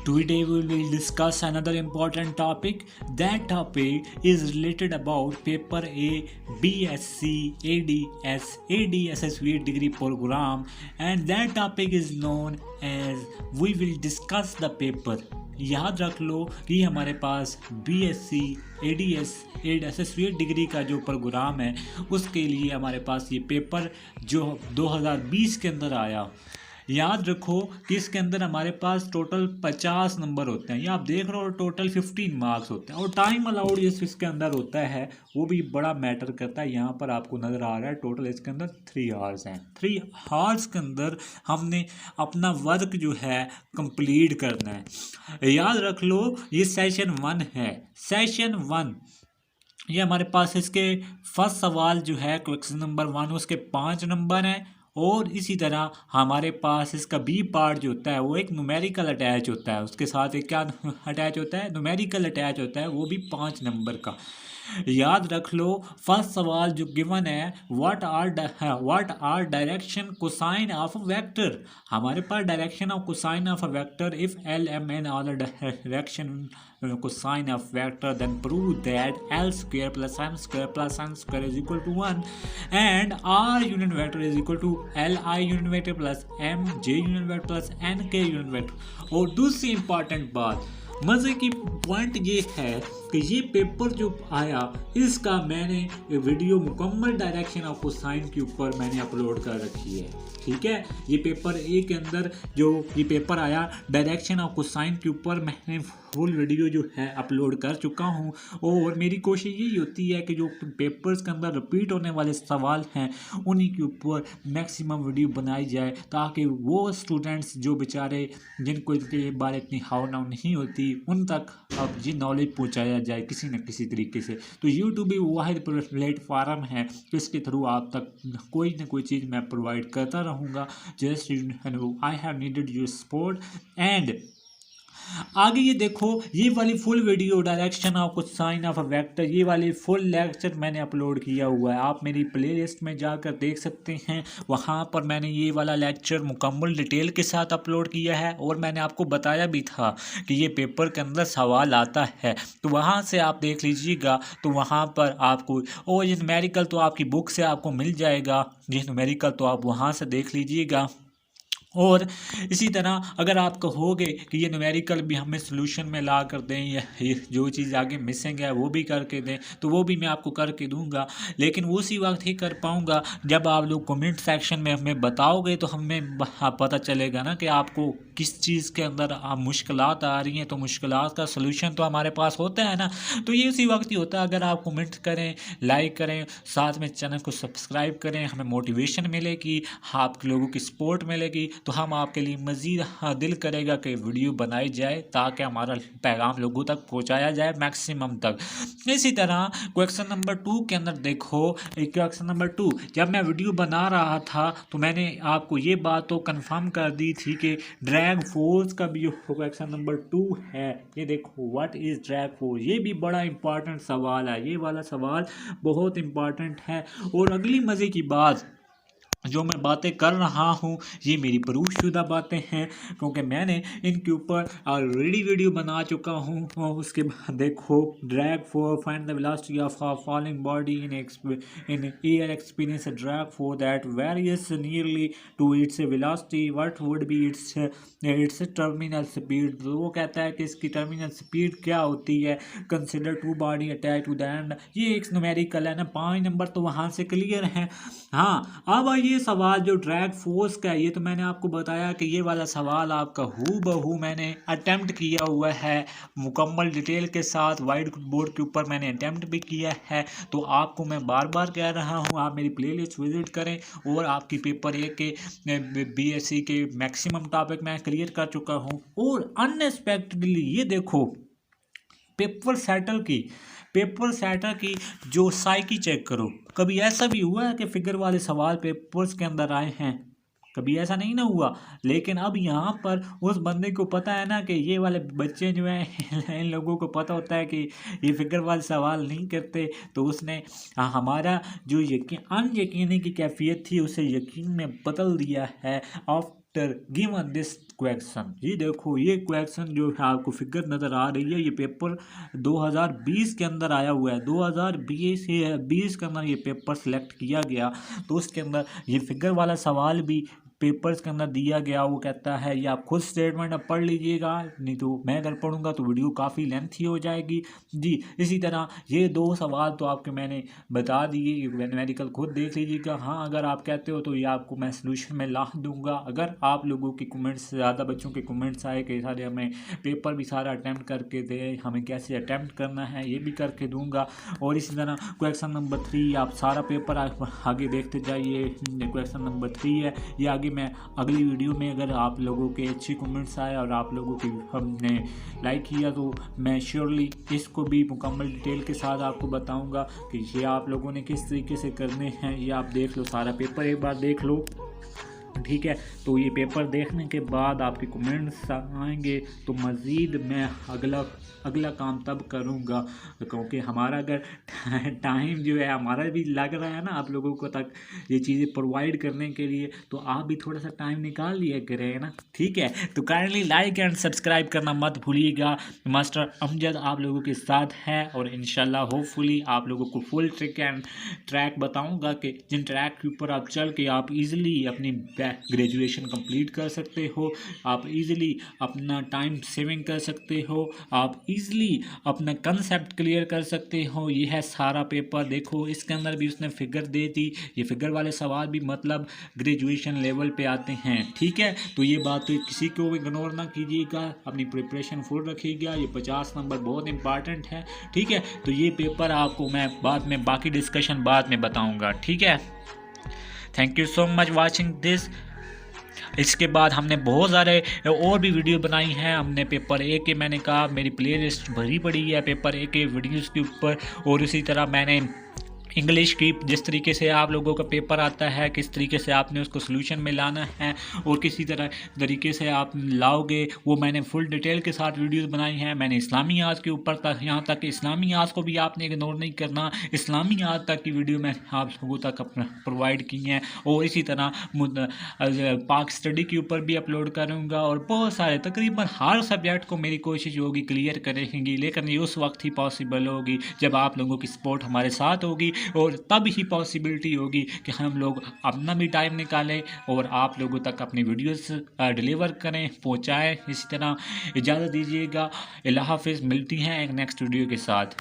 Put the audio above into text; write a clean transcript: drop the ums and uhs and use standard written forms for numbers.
Today we will discuss another important topic. That topic is related about paper A, BSc, ADS, ADSSV degree program, and that topic is known as we will discuss the paper. याद रख लो कि हमारे पास BSc, ADS, SSV degree का जो programme है उसके लिए हमारे पास ये पेपर जो 2020 के अंदर आया। याद रखो कि इसके अंदर हमारे पास टोटल 50 नंबर होते हैं। ये आप देख रहे हो टोटल 15 मार्क्स होते हैं और टाइम अलाउड इसके अंदर होता है, वो भी बड़ा मैटर करता है। यहाँ पर आपको नज़र आ रहा है टोटल इसके अंदर 3 आवर्स हैं। 3 आवर्स के अंदर हमने अपना वर्क जो है कंप्लीट करना है। याद रख लो ये सेशन 1 है। सेशन 1 ये हमारे पास इसके फर्स्ट सवाल जो है क्वेश्चन नंबर 1 उसके 5 नंबर हैं और इसी तरह हमारे पास इसका बी पार्ट जो होता है वो एक न्यूमेरिकल अटैच होता है, उसके साथ एक क्या अटैच होता है, न्यूमेरिकल अटैच होता है, वो भी 5 नंबर का। याद रख लो फर्स्ट सवाल जो गिवन है what are direction cosine of a vector. हमारे पास direction of cosine of a vector if L M N are direction cosine of vector, then prove that L square plus M square plus N square is equal to 1 and R unit vector is equal to Li unit vector plus Mj unit vector plus Nk unit vector। और दूसरी important बात मज़े की point ये है कि ये paper जो आया इसका मैंने वीडियो मुकम्मल डायरेक्शन ऑफ कोसाइन के ऊपर मैंने अपलोड कर रखी है। ठीक है, ये पेपर ए के अंदर जो ये पेपर आया डायरेक्शन ऑफ कोसाइन के ऊपर मैंने फुल वीडियो जो है अपलोड कर चुका हूँ और मेरी कोशिश यही होती है कि जो पेपर्स के अंदर रिपीट होने वाले सवाल हैं उन्हीं के ऊपर मैक्सिमम वीडियो बनाई जाए ताकि वो स्टूडेंट्स जो बेचारे जिनको इनके बारे इतनी हाव नहीं होती उन तक अब ये नॉलेज पहुँचाया जाए किसी न किसी तरीके से। तो यूट्यूब भी वाहिद प्लेटफार्म है जिसके थ्रू आप तक कोई ना कोई चीज़ मैं प्रोवाइड करता रहूँगा। Just I have needed your support and आगे ये देखो ये वाली full video direction of cosine of a vector ये वाली फुल लेक्चर मैंने अपलोड किया हुआ है, आप मेरी प्लेलिस्ट में जाकर देख सकते हैं। वहाँ पर मैंने ये वाला लेक्चर मुकम्मल डिटेल के साथ अपलोड किया है और मैंने आपको बताया भी था कि ये पेपर के अंदर सवाल आता है, तो वहाँ से आप देख लीजिएगा। तो वहाँ पर आपको और ये न्यूमेरिकल तो आपकी बुक से आपको मिल जाएगा, ये न्यूमेरिकल तो आप वहाँ से देख लीजिएगा। और इसी तरह अगर आप कहोगे कि ये न्यूमेरिकल भी हमें सोल्यूशन में ला कर दें या ये जो चीज़ आगे मिसिंग है वो भी करके दें तो वो भी मैं आपको करके दूंगा, लेकिन उसी वक्त ही कर पाऊंगा जब आप लोग कमेंट सेक्शन में हमें बताओगे तो हमें पता चलेगा ना कि आपको किस चीज़ के अंदर मुश्किलात आ रही हैं। तो मुश्किलात का सोल्यूशन तो हमारे पास होता है ना, तो ये उसी वक्त ही होता है। अगर आप कमेंट करें, लाइक करें, साथ में चैनल को सब्सक्राइब करें, हमें मोटिवेशन मिलेगी, आप लोगों की सपोर्ट मिलेगी, तो हम आपके लिए मज़ीद दिल करेगा कि वीडियो बनाई जाए ताकि हमारा पैगाम लोगों तक पहुंचाया जाए मैक्सिमम तक। इसी तरह क्वेश्चन नंबर 2 के अंदर देखो, क्वेश्चन नंबर 2 जब मैं वीडियो बना रहा था तो मैंने आपको ये बात तो कंफर्म कर दी थी कि ड्रैग फोर्स का भी क्वेश्चन नंबर 2 है। ये देखो व्हाट इज़ ड्रैग फोर्स, ये भी बड़ा इंपॉर्टेंट सवाल है, ये वाला सवाल बहुत इंपॉर्टेंट है। और अगली मज़े की बात जो मैं बातें कर रहा हूँ ये मेरी प्रूफ शुदा बातें हैं क्योंकि मैंने इनके ऊपर ऑलरेडी वीडियो बना चुका हूँ। और उसके बाद देखो drag four find the velocity of a falling body in air experience drag four that various nearly to its velocity what would be it's terminal speed. तो वो कहता है कि इसकी टर्मिनल स्पीड क्या होती है। Consider to body attach to the end, ये एक न्यूमेरिकल है ना, 5 नंबर तो वहाँ से क्लियर है। हाँ अब ये सवाल जो ड्रैग फोर्स का है ये तो मैंने आपको बताया कि ये वाला सवाल आपका हूबहू मैंने अटेम्प्ट किया हुआ है मुकम्मल डिटेल के साथ, वाइट बोर्ड के ऊपर मैंने अटेम्प्ट भी किया है। तो आपको मैं बार बार कह रहा हूँ आप मेरी प्लेलिस्ट विजिट करें और आपकी पेपर ए के BSc के मैक्सिमम टॉपिक मैं क्लियर कर चुका हूँ। और अनएक्सपेक्टेडली ये देखो पेपर सेटल की जो साइकी चेक करो। कभी ऐसा भी हुआ है कि फिगर वाले सवाल पेपर्स के अंदर आए हैं? कभी ऐसा नहीं ना हुआ। लेकिन अब यहाँ पर उस बंदे को पता है ना कि ये वाले बच्चे जो हैं इन लोगों को पता होता है कि ये फिगर वाले सवाल नहीं करते, तो उसने हमारा जो यकीन अनयकीनी की कैफियत थी उसे यकीन में बदल दिया है। Of given this question. ये देखो, ये क्वेश्चन जो है आपको फिगर नज़र आ रही है, ये पेपर 2020 के अंदर आया हुआ है। 2020 के अंदर ये पेपर सिलेक्ट किया गया, तो उसके अंदर ये फिगर वाला सवाल भी पेपर्स के अंदर दिया गया। वो कहता है, ये आप खुद स्टेटमेंट अब पढ़ लीजिएगा, नहीं तो मैं अगर पढ़ूंगा तो वीडियो काफ़ी लेंथी हो जाएगी जी। इसी तरह ये 2 सवाल तो आपके मैंने बता दिए, मैथमेटिकल खुद देख लीजिएगा। हाँ, अगर आप कहते हो तो ये आपको मैं सोल्यूशन में ला दूंगा। अगर आप लोगों के कमेंट्स, ज़्यादा बच्चों के कमेंट्स आए कि सारे हमें पेपर भी सारा अटैम्प्ट करके दे, हमें कैसे अटैम्प्ट करना है, ये भी करके दूंगा। और इसी तरह क्वेश्चन नंबर 3, आप सारा पेपर आगे देखते जाइए। क्वेश्चन नंबर 3 है, ये आगे मैं अगली वीडियो में, अगर आप लोगों के अच्छे कमेंट्स आए और आप लोगों की हमने लाइक किया तो मैं श्योरली इसको भी मुकम्मल डिटेल के साथ आपको बताऊंगा कि ये आप लोगों ने किस तरीके से करने हैं। ये आप देख लो, सारा पेपर एक बार देख लो, ठीक है। तो ये पेपर देखने के बाद आपके कमेंट्स आएंगे तो मज़ीद मैं अगला काम तब करूँगा, क्योंकि हमारा अगर टाइम जो है हमारा भी लग रहा है ना आप लोगों को तक ये चीज़ें प्रोवाइड करने के लिए, तो आप भी थोड़ा सा टाइम निकाल लिया करें ना, ठीक है। तो काइंडली लाइक एंड सब्सक्राइब करना मत भूलिएगा। मास्टर अमजद आप लोगों के साथ है और इंशाल्लाह होपफुली आप लोगों को फुल ट्रैक बताऊँगा कि जिन ट्रैक के ऊपर आप चल के आप इज़िली अपनी ग्रेजुएशन कंप्लीट कर सकते हो, आप इजीली अपना टाइम सेविंग कर सकते हो, आप इजीली अपना कंसेप्ट क्लियर कर सकते हो। ये है सारा पेपर। देखो, इसके अंदर भी उसने फिगर दे दी, ये फिगर वाले सवाल भी मतलब ग्रेजुएशन लेवल पे आते हैं, ठीक है। तो ये बात तो किसी को भी इग्नोर ना कीजिएगा, अपनी प्रिपरेशन फुल रखिएगा। ये 50 नंबर बहुत इंपॉर्टेंट है, ठीक है। तो ये पेपर आपको मैं बाद में बाकी डिस्कशन बाद में बताऊंगा, ठीक है। Thank you so much watching this. इसके बाद हमने बहुत सारे और भी वीडियो बनाई हैं। हमने पेपर ए के, मैंने कहा मेरी प्लेलिस्ट भरी पड़ी है पेपर ए के वीडियोस के ऊपर, और इसी तरह मैंने इंग्लिश की जिस तरीके से आप लोगों का पेपर आता है, किस तरीके से आपने उसको सोल्यूशन में लाना है और किसी तरीके से आप लाओगे, वो मैंने फुल डिटेल के साथ वीडियोस बनाई हैं। मैंने इस्लामियात के ऊपर तक, यहाँ तक इस्लामियात को भी आपने इग्नोर नहीं करना, इस्लामियात तक की वीडियो मैं आप लोगों तक प्रोवाइड की हैं। और इसी तरह पाक स्टडी के ऊपर भी अपलोड करूँगा, और बहुत सारे तकरीबन हर सब्जेक्ट को मेरी कोशिश होगी क्लियर करेंगी, लेकिन ये उस वक्त ही पॉसिबल होगी जब आप लोगों की सपोर्ट हमारे साथ होगी, और तब ही पॉसिबिलिटी होगी कि हम लोग अपना भी टाइम निकालें और आप लोगों तक अपनी वीडियोस डिलीवर करें, पहुंचाएं। इसी तरह इजाज़त दीजिएगा, अल्लाह हाफिज़। मिलती हैं एक नेक्स्ट वीडियो के साथ।